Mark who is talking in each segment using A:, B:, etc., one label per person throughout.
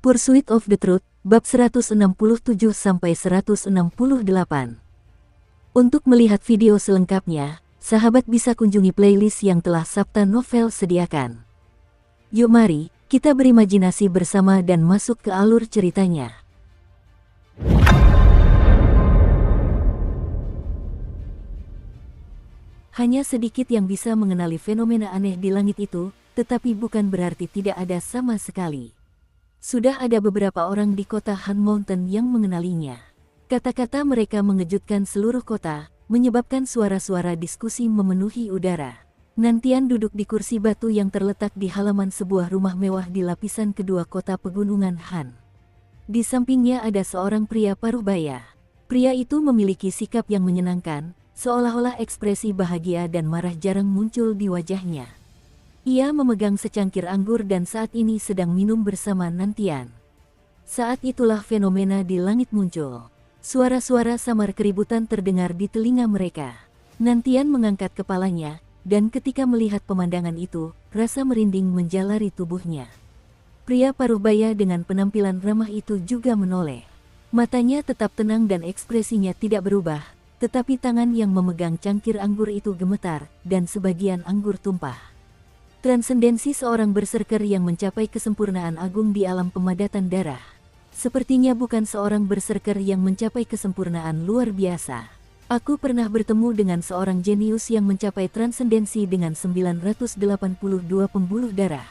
A: Pursuit of the Truth, bab 167-168. Untuk melihat video selengkapnya, sahabat bisa kunjungi playlist yang telah Sabta Novel sediakan. Yuk mari, kita berimajinasi bersama dan masuk ke alur ceritanya. Hanya sedikit yang bisa mengenali fenomena aneh di langit itu, tetapi bukan berarti tidak ada sama sekali. Sudah ada beberapa orang di kota Han Mountain yang mengenalinya. Kata-kata mereka mengejutkan seluruh kota, menyebabkan suara-suara diskusi memenuhi udara. Nantian duduk di kursi batu yang terletak di halaman sebuah rumah mewah di lapisan kedua kota pegunungan Han. Di sampingnya ada seorang pria paruh baya. Pria itu memiliki sikap yang menyenangkan, seolah-olah ekspresi bahagia dan marah jarang muncul di wajahnya. Ia memegang secangkir anggur dan saat ini sedang minum bersama Nantian. Saat itulah fenomena di langit muncul. Suara-suara samar keributan terdengar di telinga mereka. Nantian mengangkat kepalanya, dan ketika melihat pemandangan itu, rasa merinding menjalari tubuhnya. Pria paruh baya dengan penampilan ramah itu juga menoleh. Matanya tetap tenang dan ekspresinya tidak berubah, tetapi tangan yang memegang cangkir anggur itu gemetar, dan sebagian anggur tumpah. Transendensi seorang berserker yang mencapai kesempurnaan agung di alam pemadatan darah. Sepertinya bukan seorang berserker yang mencapai kesempurnaan luar biasa. Aku pernah bertemu dengan seorang jenius yang mencapai transendensi dengan 982 pembuluh darah.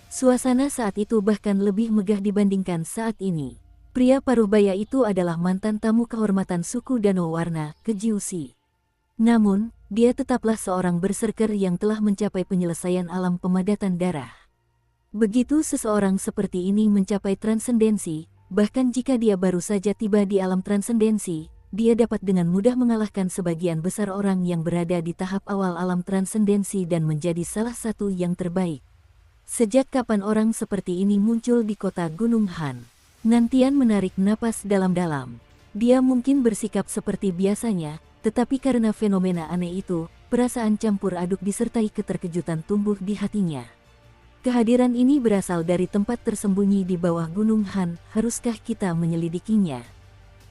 A: Suasana saat itu bahkan lebih megah dibandingkan saat ini. Pria paruh baya itu adalah mantan tamu kehormatan suku Danau Warna, Kejiusi. Namun, dia tetaplah seorang berserker yang telah mencapai penyelesaian alam pemadatan darah. Begitu seseorang seperti ini mencapai transendensi, bahkan jika dia baru saja tiba di alam transendensi, dia dapat dengan mudah mengalahkan sebagian besar orang yang berada di tahap awal alam transendensi dan menjadi salah satu yang terbaik. Sejak kapan orang seperti ini muncul di kota Gunung Han? Nantian menarik napas dalam-dalam. Dia mungkin bersikap seperti biasanya, tetapi karena fenomena aneh itu, perasaan campur aduk disertai keterkejutan tumbuh di hatinya. Kehadiran ini berasal dari tempat tersembunyi di bawah Gunung Han, haruskah kita menyelidikinya?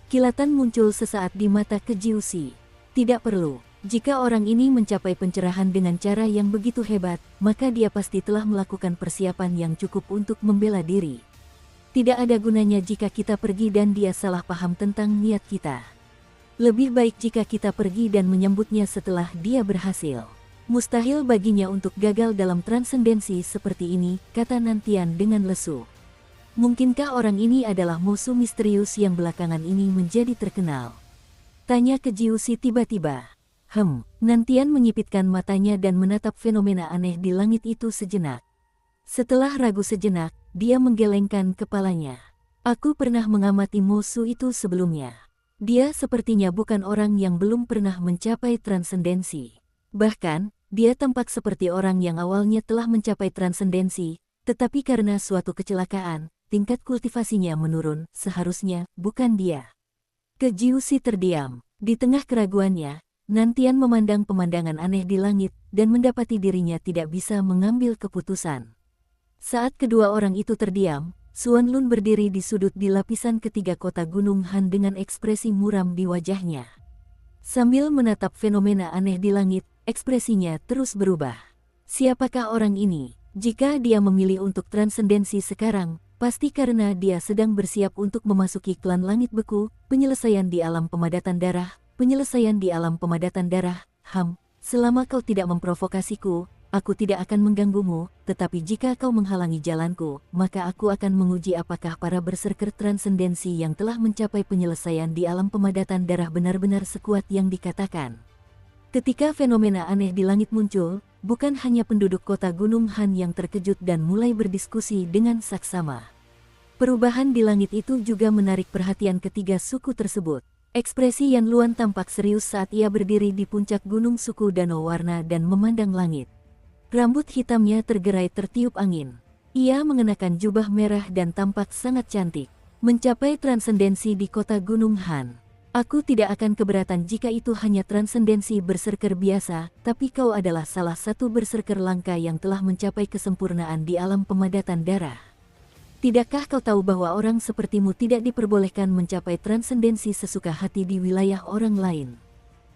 A: Kilatan muncul sesaat di mata Kejiusi. Tidak perlu. Jika orang ini mencapai pencerahan dengan cara yang begitu hebat, maka dia pasti telah melakukan persiapan yang cukup untuk membela diri. Tidak ada gunanya jika kita pergi dan dia salah paham tentang niat kita. Lebih baik jika kita pergi dan menyambutnya setelah dia berhasil. Mustahil baginya untuk gagal dalam transendensi seperti ini, kata Nantian dengan lesu. Mungkinkah orang ini adalah musuh misterius yang belakangan ini menjadi terkenal? Tanya Kejiusi tiba-tiba. Nantian menyipitkan matanya dan menatap fenomena aneh di langit itu sejenak. Setelah ragu sejenak, dia menggelengkan kepalanya. Aku pernah mengamati musuh itu sebelumnya. Dia sepertinya bukan orang yang belum pernah mencapai transendensi. Bahkan, dia tampak seperti orang yang awalnya telah mencapai transendensi, tetapi karena suatu kecelakaan, tingkat kultivasinya menurun, seharusnya bukan dia. Kejiusi terdiam. Di tengah keraguannya, Nantian memandang pemandangan aneh di langit, dan mendapati dirinya tidak bisa mengambil keputusan. Saat kedua orang itu terdiam, Suan Lun berdiri di sudut di lapisan ketiga kota Gunung Han dengan ekspresi muram di wajahnya. Sambil menatap fenomena aneh di langit, ekspresinya terus berubah. Siapakah orang ini? Jika dia memilih untuk transendensi sekarang, pasti karena dia sedang bersiap untuk memasuki klan langit beku, penyelesaian di alam pemadatan darah, selama kau tidak memprovokasiku, aku tidak akan mengganggumu, tetapi jika kau menghalangi jalanku, maka aku akan menguji apakah para berserker transendensi yang telah mencapai penyelesaian di alam pemadatan darah benar-benar sekuat yang dikatakan. Ketika fenomena aneh di langit muncul, bukan hanya penduduk kota Gunung Han yang terkejut dan mulai berdiskusi dengan saksama. Perubahan di langit itu juga menarik perhatian ketiga suku tersebut. Ekspresi Yan Luan tampak serius saat ia berdiri di puncak gunung suku Danau Warna dan memandang langit. Rambut hitamnya tergerai tertiup angin. Ia mengenakan jubah merah dan tampak sangat cantik. Mencapai transendensi di kota Gunung Han. Aku tidak akan keberatan jika itu hanya transendensi berserker biasa, tapi kau adalah salah satu berserker langka yang telah mencapai kesempurnaan di alam pemadatan darah. Tidakkah kau tahu bahwa orang sepertimu tidak diperbolehkan mencapai transendensi sesuka hati di wilayah orang lain?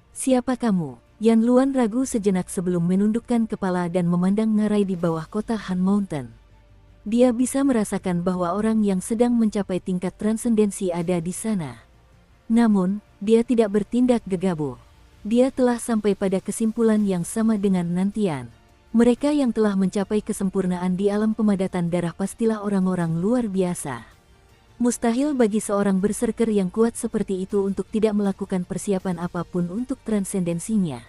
A: Siapa kamu? Yan Luan ragu sejenak sebelum menundukkan kepala dan memandang ngarai di bawah kota Han Mountain. Dia bisa merasakan bahwa orang yang sedang mencapai tingkat transendensi ada di sana. Namun, dia tidak bertindak gegabah. Dia telah sampai pada kesimpulan yang sama dengan Nantian. Mereka yang telah mencapai kesempurnaan di alam pemadatan darah pastilah orang-orang luar biasa. Mustahil bagi seorang berserker yang kuat seperti itu untuk tidak melakukan persiapan apapun untuk transendensinya.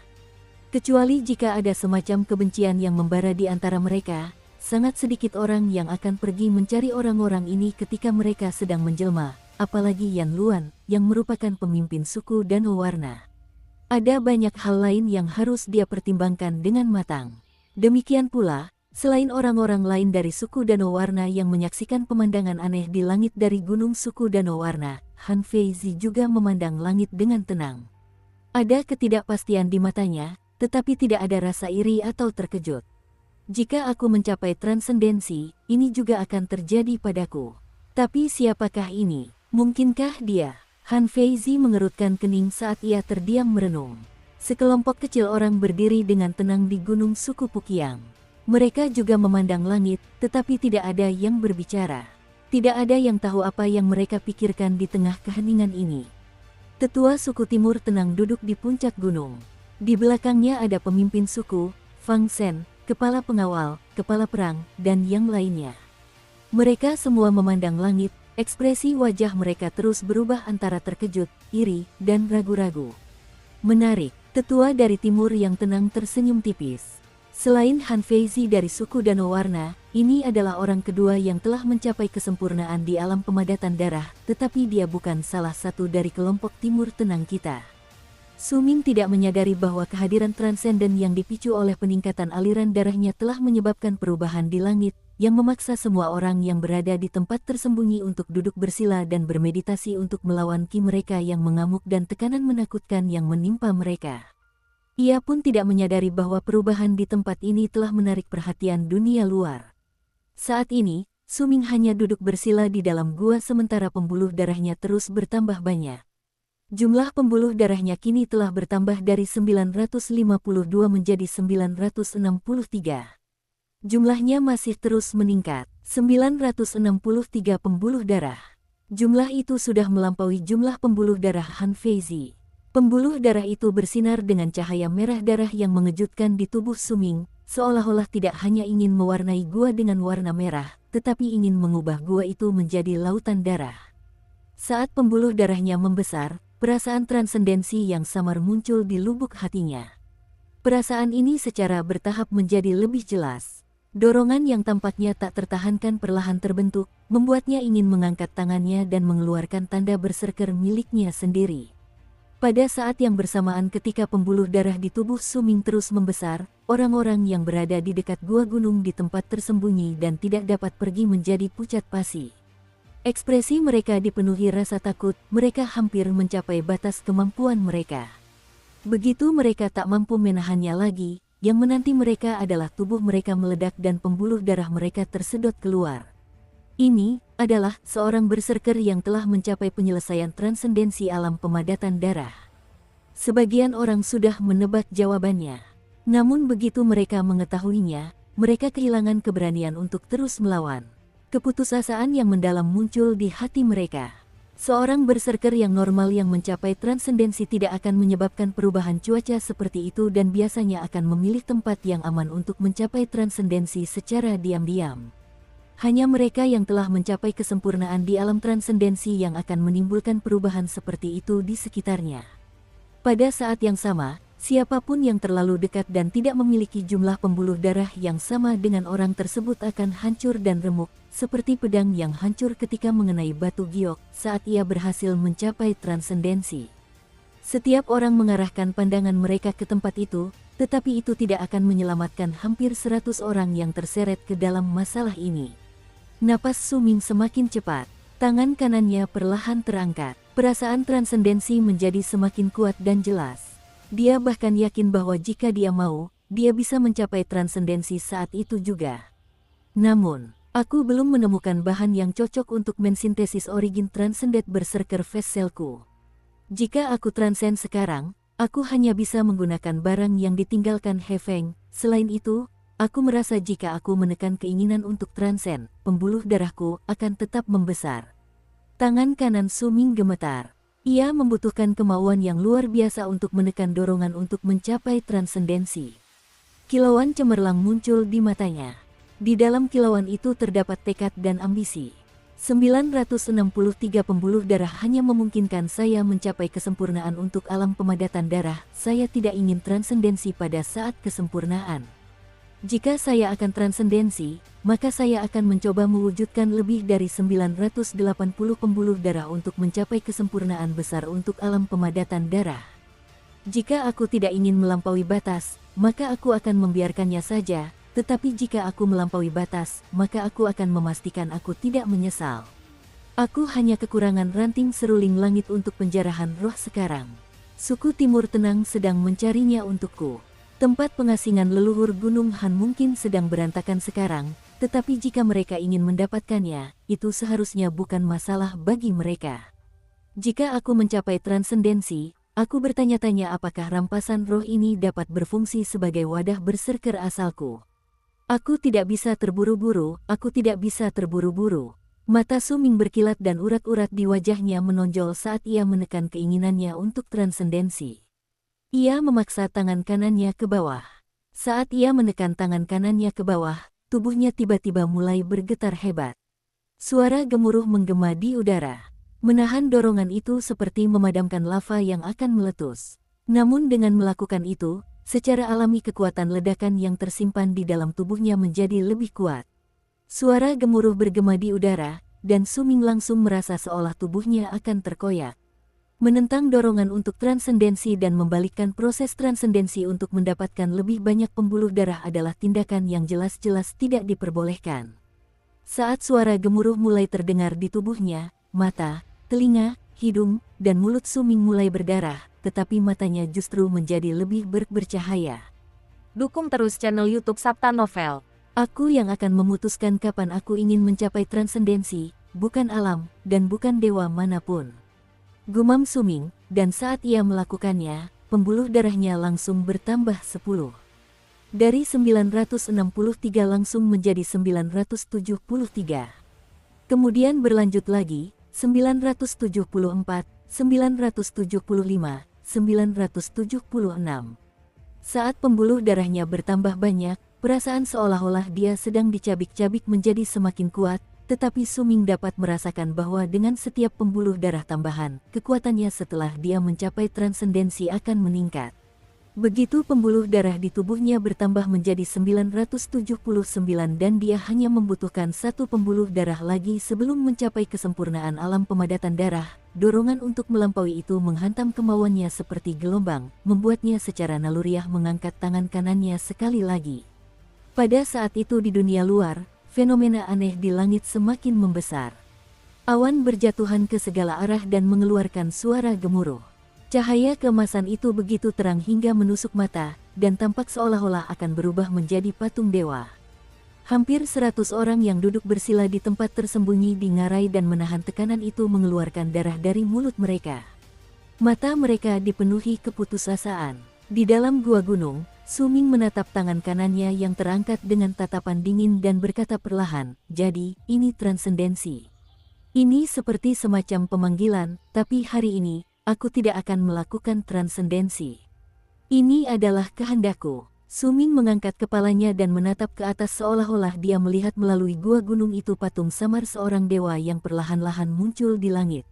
A: Kecuali jika ada semacam kebencian yang membara di antara mereka, sangat sedikit orang yang akan pergi mencari orang-orang ini ketika mereka sedang menjelma, apalagi Yan Luan, yang merupakan pemimpin suku Danau Warna. Ada banyak hal lain yang harus dia pertimbangkan dengan matang. Demikian pula, selain orang-orang lain dari suku Danau Warna yang menyaksikan pemandangan aneh di langit dari gunung suku Danau Warna, Han Feizi juga memandang langit dengan tenang. Ada ketidakpastian di matanya, tetapi tidak ada rasa iri atau terkejut. Jika aku mencapai transendensi, ini juga akan terjadi padaku. Tapi siapakah ini? Mungkinkah dia? Han Feizi mengerutkan kening saat ia terdiam merenung. Sekelompok kecil orang berdiri dengan tenang di gunung suku Pukiang. Mereka juga memandang langit, tetapi tidak ada yang berbicara. Tidak ada yang tahu apa yang mereka pikirkan di tengah keheningan ini. Tetua suku Timur tenang duduk di puncak gunung. Di belakangnya ada pemimpin suku, Fang Sen, kepala pengawal, kepala perang, dan yang lainnya. Mereka semua memandang langit, ekspresi wajah mereka terus berubah antara terkejut, iri, dan ragu-ragu. Menarik. Tetua dari timur yang tenang tersenyum tipis. Selain Han Feizi dari suku Danau Warna, ini adalah orang kedua yang telah mencapai kesempurnaan di alam pemadatan darah, tetapi dia bukan salah satu dari kelompok timur tenang kita. Su Ming tidak menyadari bahwa kehadiran transenden yang dipicu oleh peningkatan aliran darahnya telah menyebabkan perubahan di langit, yang memaksa semua orang yang berada di tempat tersembunyi untuk duduk bersila dan bermeditasi untuk melawan ki mereka yang mengamuk dan tekanan menakutkan yang menimpa mereka. Ia pun tidak menyadari bahwa perubahan di tempat ini telah menarik perhatian dunia luar. Saat ini, Su Ming hanya duduk bersila di dalam gua sementara pembuluh darahnya terus bertambah banyak. Jumlah pembuluh darahnya kini telah bertambah dari 952 menjadi 963. Jumlahnya masih terus meningkat, 963 pembuluh darah. Jumlah itu sudah melampaui jumlah pembuluh darah Han Feizi. Pembuluh darah itu bersinar dengan cahaya merah darah yang mengejutkan di tubuh Su Ming, seolah-olah tidak hanya ingin mewarnai gua dengan warna merah, tetapi ingin mengubah gua itu menjadi lautan darah. Saat pembuluh darahnya membesar, perasaan transendensi yang samar muncul di lubuk hatinya. Perasaan ini secara bertahap menjadi lebih jelas. Dorongan yang tampaknya tak tertahankan perlahan terbentuk, membuatnya ingin mengangkat tangannya dan mengeluarkan tanda berserker miliknya sendiri. Pada saat yang bersamaan ketika pembuluh darah di tubuh Su Ming terus membesar, orang-orang yang berada di dekat gua gunung di tempat tersembunyi dan tidak dapat pergi menjadi pucat pasi. Ekspresi mereka dipenuhi rasa takut, mereka hampir mencapai batas kemampuan mereka. Begitu mereka tak mampu menahannya lagi, yang menanti mereka adalah tubuh mereka meledak dan pembuluh darah mereka tersedot keluar. Ini adalah seorang berserker yang telah mencapai penyelesaian transendensi alam pemadatan darah. Sebagian orang sudah menebak jawabannya. Namun begitu mereka mengetahuinya, mereka kehilangan keberanian untuk terus melawan. Keputusasaan yang mendalam muncul di hati mereka. Seorang berserker yang normal yang mencapai transendensi tidak akan menyebabkan perubahan cuaca seperti itu dan biasanya akan memilih tempat yang aman untuk mencapai transendensi secara diam-diam. Hanya mereka yang telah mencapai kesempurnaan di alam transendensi yang akan menimbulkan perubahan seperti itu di sekitarnya. Pada saat yang sama, siapapun yang terlalu dekat dan tidak memiliki jumlah pembuluh darah yang sama dengan orang tersebut akan hancur dan remuk, seperti pedang yang hancur ketika mengenai batu giok saat ia berhasil mencapai transendensi. Setiap orang mengarahkan pandangan mereka ke tempat itu, tetapi itu tidak akan menyelamatkan hampir 100 orang yang terseret ke dalam masalah ini. Napas Su Ming semakin cepat, tangan kanannya perlahan terangkat. Perasaan transendensi menjadi semakin kuat dan jelas. Dia bahkan yakin bahwa jika dia mau, dia bisa mencapai transendensi saat itu juga. Namun, Aku belum menemukan bahan yang cocok untuk mensintesis origin Transcended Berserker Vesselku. Jika aku transcend sekarang, aku hanya bisa menggunakan barang yang ditinggalkan He Feng. Selain itu, aku merasa jika aku menekan keinginan untuk transcend, pembuluh darahku akan tetap membesar. Tangan kanan Su Ming gemetar. Ia membutuhkan kemauan yang luar biasa untuk menekan dorongan untuk mencapai transendensi. Kilauan cemerlang muncul di matanya. Di dalam kilauan itu terdapat tekad dan ambisi. 963 pembuluh darah hanya memungkinkan saya mencapai kesempurnaan untuk alam pemadatan darah. Saya tidak ingin transendensi pada saat kesempurnaan. Jika saya akan transendensi, maka saya akan mencoba mewujudkan lebih dari 980 pembuluh darah untuk mencapai kesempurnaan besar untuk alam pemadatan darah. Jika aku tidak ingin melampaui batas, maka aku akan membiarkannya saja. Tetapi jika aku melampaui batas, maka aku akan memastikan aku tidak menyesal. Aku hanya kekurangan ranting seruling langit untuk penjarahan roh sekarang. Suku Timur Tenang sedang mencarinya untukku. Tempat pengasingan leluhur Gunung Han mungkin sedang berantakan sekarang, tetapi jika mereka ingin mendapatkannya, itu seharusnya bukan masalah bagi mereka. Jika aku mencapai transendensi, aku bertanya-tanya apakah rampasan roh ini dapat berfungsi sebagai wadah berserker asalku. Aku tidak bisa terburu-buru, aku tidak bisa terburu-buru. Mata Su Ming berkilat dan urat-urat di wajahnya menonjol saat ia menekan keinginannya untuk transendensi. Ia memaksa tangan kanannya ke bawah. Saat ia menekan tangan kanannya ke bawah, tubuhnya tiba-tiba mulai bergetar hebat. Suara gemuruh menggema di udara. Menahan dorongan itu seperti memadamkan lava yang akan meletus. Namun dengan melakukan itu, secara alami kekuatan ledakan yang tersimpan di dalam tubuhnya menjadi lebih kuat. Suara gemuruh bergema di udara, dan Su Ming langsung merasa seolah tubuhnya akan terkoyak. Menentang dorongan untuk transendensi dan membalikkan proses transendensi untuk mendapatkan lebih banyak pembuluh darah adalah tindakan yang jelas-jelas tidak diperbolehkan. Saat suara gemuruh mulai terdengar di tubuhnya, mata, telinga, hidung, dan mulut Su Ming mulai berdarah, tetapi matanya justru menjadi lebih bercahaya.
B: Dukung terus channel YouTube Sabta Novel.
A: Aku yang akan memutuskan kapan aku ingin mencapai transendensi, bukan alam, dan bukan dewa manapun. Gumam Su Ming, dan saat ia melakukannya, pembuluh darahnya langsung bertambah 10. Dari 963 langsung menjadi 973. Kemudian berlanjut lagi, 974, 975, 976. Saat pembuluh darahnya bertambah banyak, perasaan seolah-olah dia sedang dicabik-cabik menjadi semakin kuat, tetapi Su Ming dapat merasakan bahwa dengan setiap pembuluh darah tambahan, kekuatannya setelah dia mencapai transendensi akan meningkat. Begitu pembuluh darah di tubuhnya bertambah menjadi 979 dan dia hanya membutuhkan satu pembuluh darah lagi sebelum mencapai kesempurnaan alam pemadatan darah, dorongan untuk melampaui itu menghantam kemauannya seperti gelombang, membuatnya secara naluriah mengangkat tangan kanannya sekali lagi. Pada saat itu di dunia luar, fenomena aneh di langit semakin membesar. Awan berjatuhan ke segala arah dan mengeluarkan suara gemuruh. Cahaya keemasan itu begitu terang hingga menusuk mata, dan tampak seolah-olah akan berubah menjadi patung dewa. Hampir 100 orang yang duduk bersila di tempat tersembunyi di ngarai dan menahan tekanan itu mengeluarkan darah dari mulut mereka. Mata mereka dipenuhi keputusasaan. Di dalam gua gunung, Su Ming menatap tangan kanannya yang terangkat dengan tatapan dingin dan berkata perlahan, "Jadi, ini transendensi. Ini seperti semacam pemanggilan, tapi hari ini, aku tidak akan melakukan transendensi. Ini adalah kehendakku." Su Ming mengangkat kepalanya dan menatap ke atas seolah-olah dia melihat melalui gua gunung itu patung samar seorang dewa yang perlahan-lahan muncul di langit.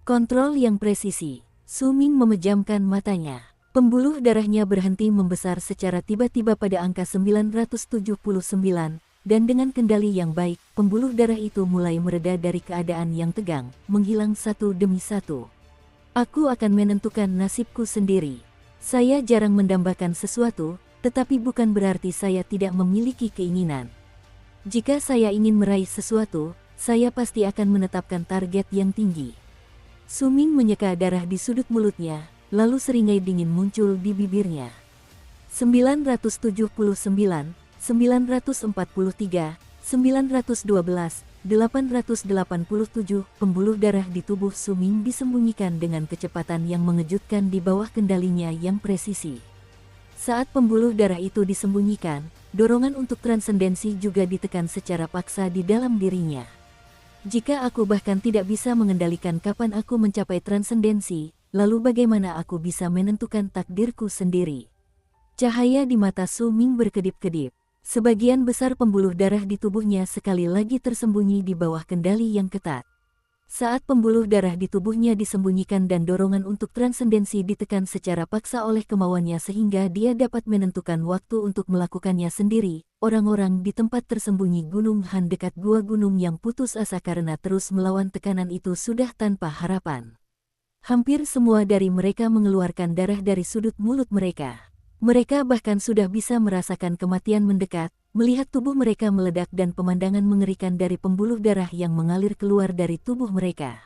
A: Kontrol yang presisi. Su Ming memejamkan matanya. Pembuluh darahnya berhenti membesar secara tiba-tiba pada angka 979, dan dengan kendali yang baik, pembuluh darah itu mulai mereda dari keadaan yang tegang, menghilang satu demi satu. Aku akan menentukan nasibku sendiri. Saya jarang mendambakan sesuatu, tetapi bukan berarti saya tidak memiliki keinginan. Jika saya ingin meraih sesuatu, saya pasti akan menetapkan target yang tinggi. Su Ming menyeka darah di sudut mulutnya, lalu seringai dingin muncul di bibirnya. 979, 943, 887, pembuluh darah di tubuh Su Ming disembunyikan dengan kecepatan yang mengejutkan di bawah kendalinya yang presisi. Saat pembuluh darah itu disembunyikan, dorongan untuk transendensi juga ditekan secara paksa di dalam dirinya. Jika aku bahkan tidak bisa mengendalikan kapan aku mencapai transendensi, lalu bagaimana aku bisa menentukan takdirku sendiri? Cahaya di mata Su Ming berkedip-kedip. Sebagian besar pembuluh darah di tubuhnya sekali lagi tersembunyi di bawah kendali yang ketat. Saat pembuluh darah di tubuhnya disembunyikan dan dorongan untuk transendensi ditekan secara paksa oleh kemauannya sehingga dia dapat menentukan waktu untuk melakukannya sendiri, orang-orang di tempat tersembunyi Gunung Han dekat gua gunung yang putus asa karena terus melawan tekanan itu sudah tanpa harapan. Hampir semua dari mereka mengeluarkan darah dari sudut mulut mereka. Mereka bahkan sudah bisa merasakan kematian mendekat, melihat tubuh mereka meledak dan pemandangan mengerikan dari pembuluh darah yang mengalir keluar dari tubuh mereka.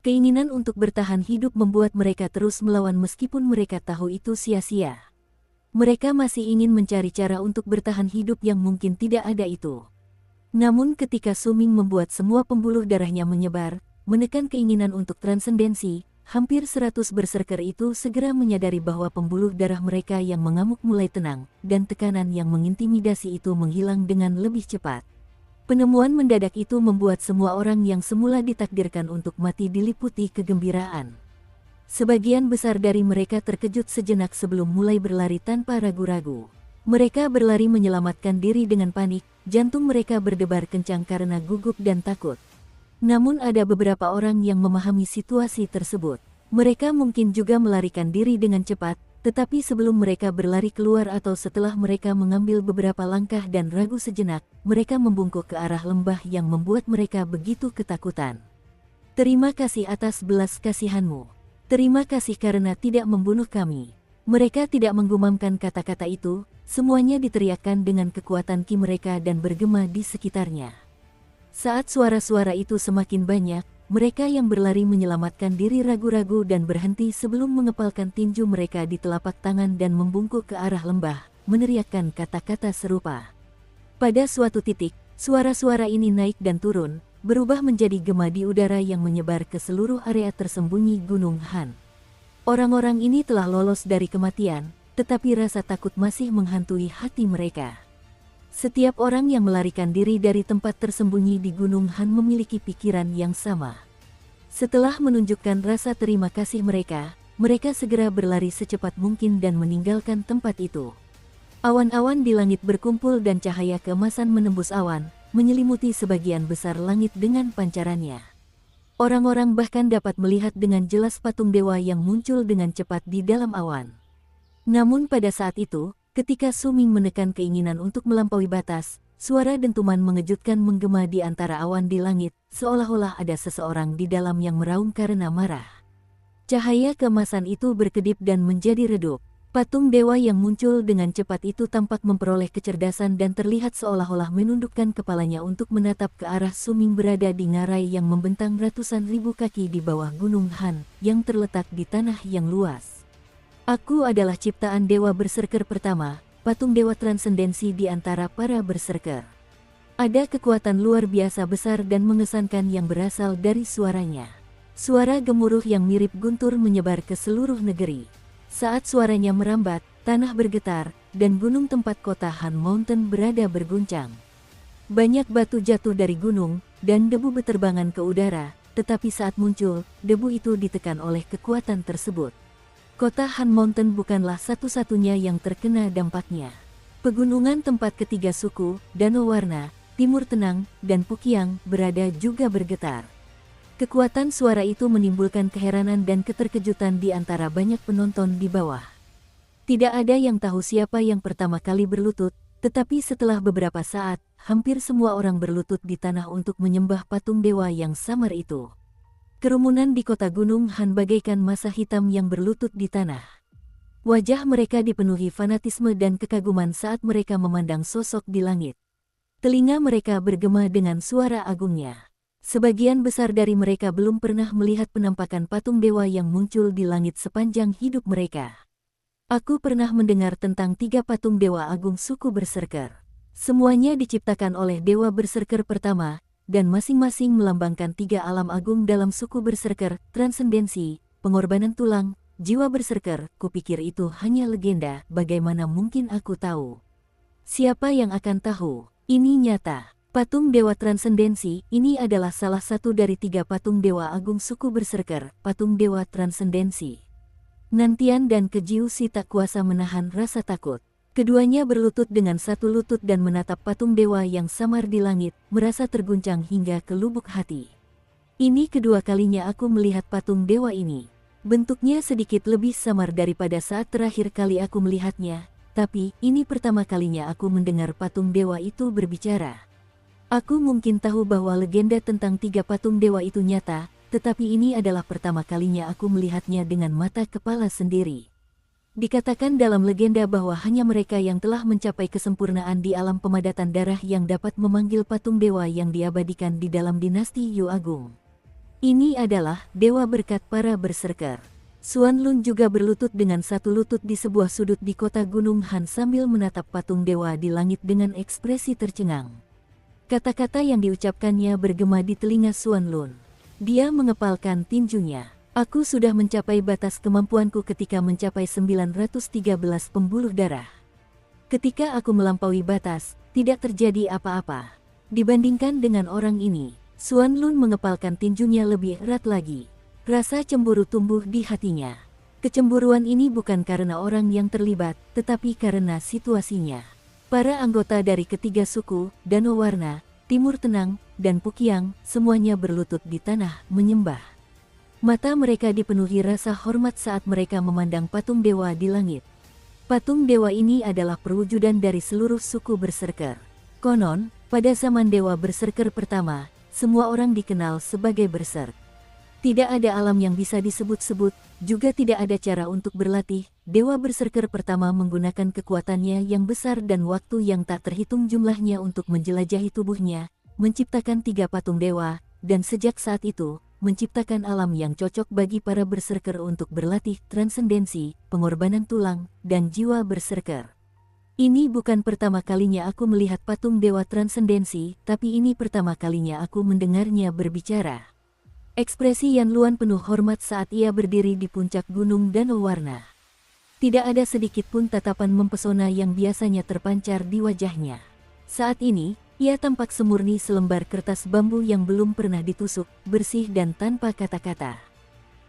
A: Keinginan untuk bertahan hidup membuat mereka terus melawan meskipun mereka tahu itu sia-sia. Mereka masih ingin mencari cara untuk bertahan hidup yang mungkin tidak ada itu. Namun ketika Su Ming membuat semua pembuluh darahnya menyebar, menekan keinginan untuk transendensi, hampir 100 berserker itu segera menyadari bahwa pembuluh darah mereka yang mengamuk mulai tenang, dan tekanan yang mengintimidasi itu menghilang dengan lebih cepat. Penemuan mendadak itu membuat semua orang yang semula ditakdirkan untuk mati diliputi kegembiraan. Sebagian besar dari mereka terkejut sejenak sebelum mulai berlari tanpa ragu-ragu. Mereka berlari menyelamatkan diri dengan panik, jantung mereka berdebar kencang karena gugup dan takut. Namun ada beberapa orang yang memahami situasi tersebut. Mereka mungkin juga melarikan diri dengan cepat, tetapi sebelum mereka berlari keluar atau setelah mereka mengambil beberapa langkah dan ragu sejenak, mereka membungkuk ke arah lembah yang membuat mereka begitu ketakutan. Terima kasih atas belas kasihanmu. Terima kasih karena tidak membunuh kami. Mereka tidak menggumamkan kata-kata itu, semuanya diteriakkan dengan kekuatan ki mereka dan bergema di sekitarnya. Saat suara-suara itu semakin banyak, mereka yang berlari menyelamatkan diri ragu-ragu dan berhenti sebelum mengepalkan tinju mereka di telapak tangan dan membungkuk ke arah lembah, meneriakkan kata-kata serupa. Pada suatu titik, suara-suara ini naik dan turun, berubah menjadi gema di udara yang menyebar ke seluruh area tersembunyi Gunung Han. Orang-orang ini telah lolos dari kematian, tetapi rasa takut masih menghantui hati mereka. Setiap orang yang melarikan diri dari tempat tersembunyi di Gunung Han memiliki pikiran yang sama. Setelah menunjukkan rasa terima kasih mereka segera berlari secepat mungkin dan meninggalkan tempat itu. Awan-awan di langit berkumpul dan cahaya keemasan menembus awan, menyelimuti sebagian besar langit dengan pancarannya. Orang-orang bahkan dapat melihat dengan jelas patung dewa yang muncul dengan cepat di dalam awan. Namun pada saat itu, ketika Su Ming menekan keinginan untuk melampaui batas, suara dentuman mengejutkan menggema di antara awan di langit, seolah-olah ada seseorang di dalam yang meraung karena marah. Cahaya keemasan itu berkedip dan menjadi redup. Patung dewa yang muncul dengan cepat itu tampak memperoleh kecerdasan dan terlihat seolah-olah menundukkan kepalanya untuk menatap ke arah Su Ming berada di ngarai yang membentang ratusan ribu kaki di bawah Gunung Han, yang terletak di tanah yang luas. Aku adalah ciptaan dewa berserker pertama, patung dewa transendensi di antara para berserker. Ada kekuatan luar biasa besar dan mengesankan yang berasal dari suaranya. Suara gemuruh yang mirip guntur menyebar ke seluruh negeri. Saat suaranya merambat, tanah bergetar, dan gunung tempat kota Han Mountain berada berguncang. Banyak batu jatuh dari gunung, dan debu beterbangan ke udara, tetapi saat muncul, debu itu ditekan oleh kekuatan tersebut. Kota Han Mountain bukanlah satu-satunya yang terkena dampaknya. Pegunungan tempat ketiga suku, Danau Warna, Timur Tenang, dan Pukiang berada juga bergetar. Kekuatan suara itu menimbulkan keheranan dan keterkejutan di antara banyak penonton di bawah. Tidak ada yang tahu siapa yang pertama kali berlutut, tetapi setelah beberapa saat, hampir semua orang berlutut di tanah untuk menyembah patung dewa yang samar itu. Kerumunan di kota Gunung Han bagaikan massa hitam yang berlutut di tanah. Wajah mereka dipenuhi fanatisme dan kekaguman saat mereka memandang sosok di langit. Telinga mereka bergema dengan suara agungnya. Sebagian besar dari mereka belum pernah melihat penampakan patung dewa yang muncul di langit sepanjang hidup mereka. Aku pernah mendengar tentang 3 patung dewa agung suku berserker. Semuanya diciptakan oleh Dewa Berserker pertama, dan masing-masing melambangkan 3 alam agung dalam suku Berserker, transendensi, pengorbanan tulang, jiwa Berserker. Kupikir itu hanya legenda, bagaimana mungkin aku tahu? Siapa yang akan tahu? Ini nyata. Patung Dewa Transendensi, ini adalah salah satu dari 3 patung Dewa Agung suku Berserker, patung Dewa Transendensi. Nantian dan Kejiusi tak kuasa menahan rasa takut. Keduanya berlutut dengan satu lutut dan menatap patung dewa yang samar di langit, merasa terguncang hingga ke lubuk hati. Ini kedua kalinya aku melihat patung dewa ini. Bentuknya sedikit lebih samar daripada saat terakhir kali aku melihatnya, tapi ini pertama kalinya aku mendengar patung dewa itu berbicara. Aku mungkin tahu bahwa legenda tentang 3 patung dewa itu nyata, tetapi ini adalah pertama kalinya aku melihatnya dengan mata kepala sendiri. Dikatakan dalam legenda bahwa hanya mereka yang telah mencapai kesempurnaan di alam pemadatan darah yang dapat memanggil patung dewa yang diabadikan di dalam dinasti Yu Agung. Ini adalah dewa berkat para berserker. Xuan Lun juga berlutut dengan satu lutut di sebuah sudut di kota Gunung Han sambil menatap patung dewa di langit dengan ekspresi tercengang. Kata-kata yang diucapkannya bergema di telinga Xuan Lun. Dia mengepalkan tinjunya. Aku sudah mencapai batas kemampuanku ketika mencapai 913 pembuluh darah. Ketika aku melampaui batas, tidak terjadi apa-apa. Dibandingkan dengan orang ini, Xuan Lun mengepalkan tinjunya lebih erat lagi. Rasa cemburu tumbuh di hatinya. Kecemburuan ini bukan karena orang yang terlibat, tetapi karena situasinya. Para anggota dari ketiga suku, Danau Warna, Timur Tenang, dan Pukiang, semuanya berlutut di tanah menyembah. Mata mereka dipenuhi rasa hormat saat mereka memandang patung dewa di langit. Patung dewa ini adalah perwujudan dari seluruh suku berserker. Konon, pada zaman dewa berserker pertama, semua orang dikenal sebagai berserk. Tidak ada alam yang bisa disebut-sebut, juga tidak ada cara untuk berlatih. Dewa berserker pertama menggunakan kekuatannya yang besar dan waktu yang tak terhitung jumlahnya untuk menjelajahi tubuhnya, menciptakan 3 patung dewa, dan sejak saat itu, menciptakan alam yang cocok bagi para berserker untuk berlatih transendensi, pengorbanan tulang, dan jiwa berserker. Ini bukan pertama kalinya aku melihat patung dewa transendensi, tapi ini pertama kalinya aku mendengarnya berbicara. Ekspresi Yan Luan penuh hormat saat ia berdiri di puncak gunung Danau Warna. Tidak ada sedikit pun tatapan mempesona yang biasanya terpancar di wajahnya. Saat ini, ia tampak semurni selembar kertas bambu yang belum pernah ditusuk, bersih dan tanpa kata-kata.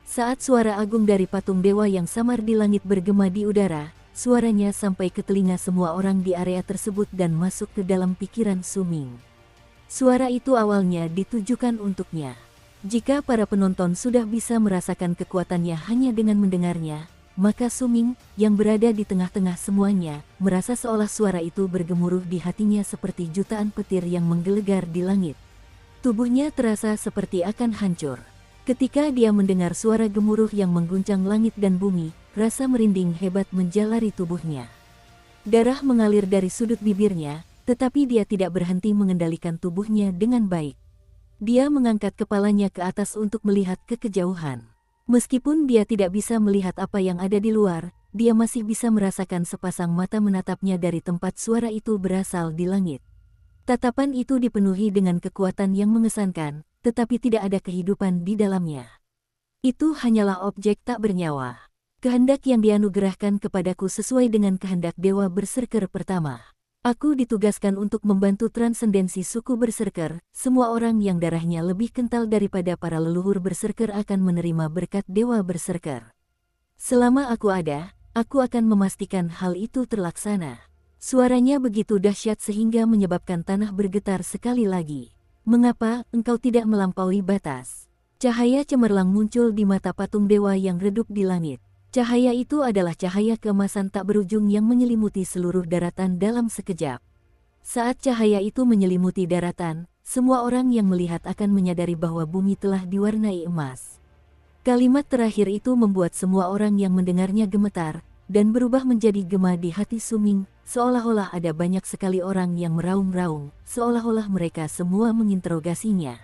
A: Saat suara agung dari patung dewa yang samar di langit bergema di udara, suaranya sampai ke telinga semua orang di area tersebut dan masuk ke dalam pikiran Su Ming. Suara itu awalnya ditujukan untuknya. Jika para penonton sudah bisa merasakan kekuatannya hanya dengan mendengarnya, maka Su Ming, yang berada di tengah-tengah semuanya, merasa seolah suara itu bergemuruh di hatinya seperti jutaan petir yang menggelegar di langit. Tubuhnya terasa seperti akan hancur. Ketika dia mendengar suara gemuruh yang mengguncang langit dan bumi, rasa merinding hebat menjalari tubuhnya. Darah mengalir dari sudut bibirnya, tetapi dia tidak berhenti mengendalikan tubuhnya dengan baik. Dia mengangkat kepalanya ke atas untuk melihat ke kejauhan. Meskipun dia tidak bisa melihat apa yang ada di luar, dia masih bisa merasakan sepasang mata menatapnya dari tempat suara itu berasal di langit. Tatapan itu dipenuhi dengan kekuatan yang mengesankan, tetapi tidak ada kehidupan di dalamnya. Itu hanyalah objek tak bernyawa. Kehendak yang dianugerahkan kepadaku sesuai dengan kehendak Dewa Berserker pertama. Aku ditugaskan untuk membantu transendensi suku berserker. Semua orang yang darahnya lebih kental daripada para leluhur berserker akan menerima berkat Dewa Berserker. Selama aku ada, aku akan memastikan hal itu terlaksana. Suaranya begitu dahsyat sehingga menyebabkan tanah bergetar sekali lagi. Mengapa engkau tidak melampaui batas? Cahaya cemerlang muncul di mata patung dewa yang redup di langit. Cahaya itu adalah cahaya keemasan tak berujung yang menyelimuti seluruh daratan dalam sekejap. Saat cahaya itu menyelimuti daratan, semua orang yang melihat akan menyadari bahwa bumi telah diwarnai emas. Kalimat terakhir itu membuat semua orang yang mendengarnya gemetar, dan berubah menjadi gema di hati Su Ming, seolah-olah ada banyak sekali orang yang meraung-raung, seolah-olah mereka semua menginterogasinya.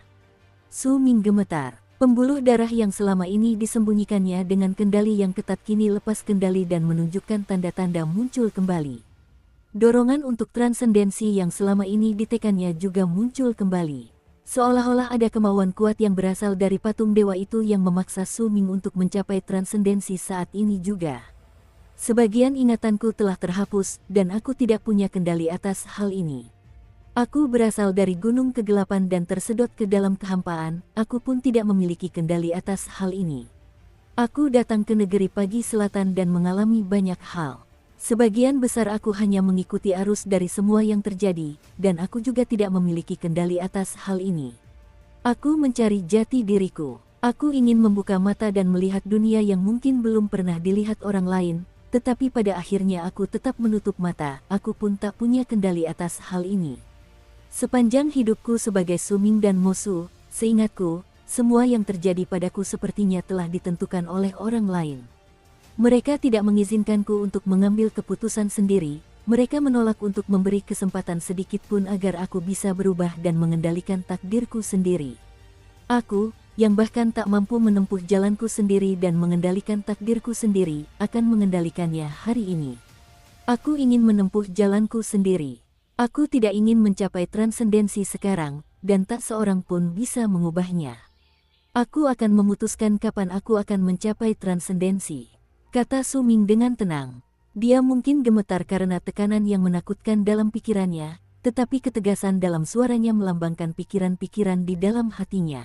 A: Su Ming gemetar. Pembuluh darah yang selama ini disembunyikannya dengan kendali yang ketat kini lepas kendali dan menunjukkan tanda-tanda muncul kembali. Dorongan untuk transendensi yang selama ini ditekannya juga muncul kembali. Seolah-olah ada kemauan kuat yang berasal dari patung dewa itu yang memaksa Su Ming untuk mencapai transendensi saat ini juga. Sebagian ingatanku telah terhapus dan aku tidak punya kendali atas hal ini. Aku berasal dari gunung kegelapan dan tersedot ke dalam kehampaan, aku pun tidak memiliki kendali atas hal ini. Aku datang ke negeri pagi selatan dan mengalami banyak hal. Sebagian besar aku hanya mengikuti arus dari semua yang terjadi, dan aku juga tidak memiliki kendali atas hal ini. Aku mencari jati diriku. Aku ingin membuka mata dan melihat dunia yang mungkin belum pernah dilihat orang lain, tetapi pada akhirnya aku tetap menutup mata, aku pun tak punya kendali atas hal ini. Sepanjang hidupku sebagai Su Ming dan Mosu, seingatku, semua yang terjadi padaku sepertinya telah ditentukan oleh orang lain. Mereka tidak mengizinkanku untuk mengambil keputusan sendiri, mereka menolak untuk memberi kesempatan sedikit pun agar aku bisa berubah dan mengendalikan takdirku sendiri. Aku, yang bahkan tak mampu menempuh jalanku sendiri dan mengendalikan takdirku sendiri, akan mengendalikannya hari ini. Aku ingin menempuh jalanku sendiri. Aku tidak ingin mencapai transendensi sekarang, dan tak seorang pun bisa mengubahnya. Aku akan memutuskan kapan aku akan mencapai transendensi, kata Su Ming dengan tenang. Dia mungkin gemetar karena tekanan yang menakutkan dalam pikirannya, tetapi ketegasan dalam suaranya melambangkan pikiran-pikiran di dalam hatinya.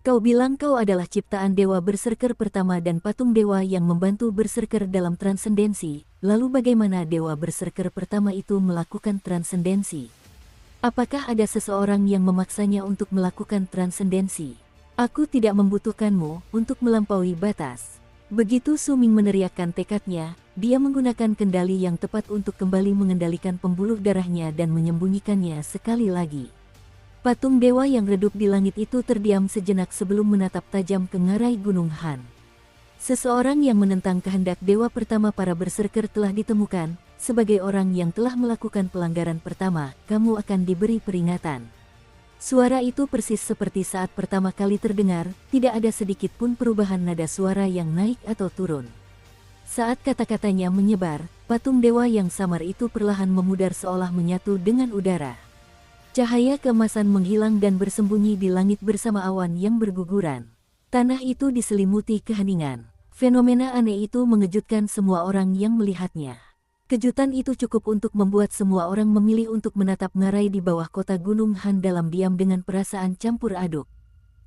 A: Kau bilang kau adalah ciptaan dewa berserker pertama dan patung dewa yang membantu berserker dalam transendensi, lalu bagaimana dewa berserker pertama itu melakukan transendensi? Apakah ada seseorang yang memaksanya untuk melakukan transendensi? Aku tidak membutuhkanmu untuk melampaui batas. Begitu Su Ming meneriakkan tekadnya, dia menggunakan kendali yang tepat untuk kembali mengendalikan pembuluh darahnya dan menyembunyikannya sekali lagi. Patung dewa yang redup di langit itu terdiam sejenak sebelum menatap tajam ke ngarai Gunung Han. Seseorang yang menentang kehendak dewa pertama para berserker telah ditemukan. Sebagai orang yang telah melakukan pelanggaran pertama, kamu akan diberi peringatan. Suara itu persis seperti saat pertama kali terdengar, tidak ada sedikit pun perubahan nada suara yang naik atau turun. Saat kata-katanya menyebar, patung dewa yang samar itu perlahan memudar seolah menyatu dengan udara. Cahaya keemasan menghilang dan bersembunyi di langit bersama awan yang berguguran. Tanah itu diselimuti keheningan. Fenomena aneh itu mengejutkan semua orang yang melihatnya. Kejutan itu cukup untuk membuat semua orang memilih untuk menatap ngarai di bawah kota Gunung Han dalam diam dengan perasaan campur aduk.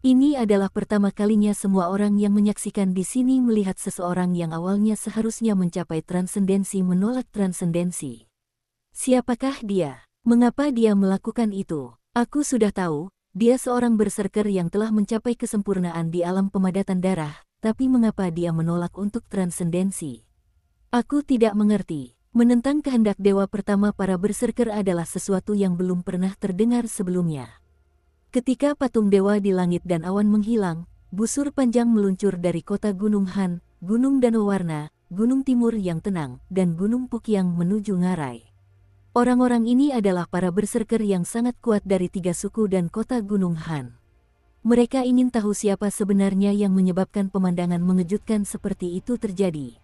A: Ini adalah pertama kalinya semua orang yang menyaksikan di sini melihat seseorang yang awalnya seharusnya mencapai transendensi menolak transendensi. Siapakah dia? Mengapa dia melakukan itu? Aku sudah tahu, dia seorang berserker yang telah mencapai kesempurnaan di alam pemadatan darah, tapi mengapa dia menolak untuk transendensi? Aku tidak mengerti. Menentang kehendak dewa pertama para berserker adalah sesuatu yang belum pernah terdengar sebelumnya. Ketika patung dewa di langit dan awan menghilang, busur panjang meluncur dari kota Gunung Han, Gunung Danau Warna, Gunung Timur yang tenang, dan Gunung Pukyang menuju ngarai. Orang-orang ini adalah para berserker yang sangat kuat dari 3 suku dan kota Gunung Han. Mereka ingin tahu siapa sebenarnya yang menyebabkan pemandangan mengejutkan seperti itu terjadi.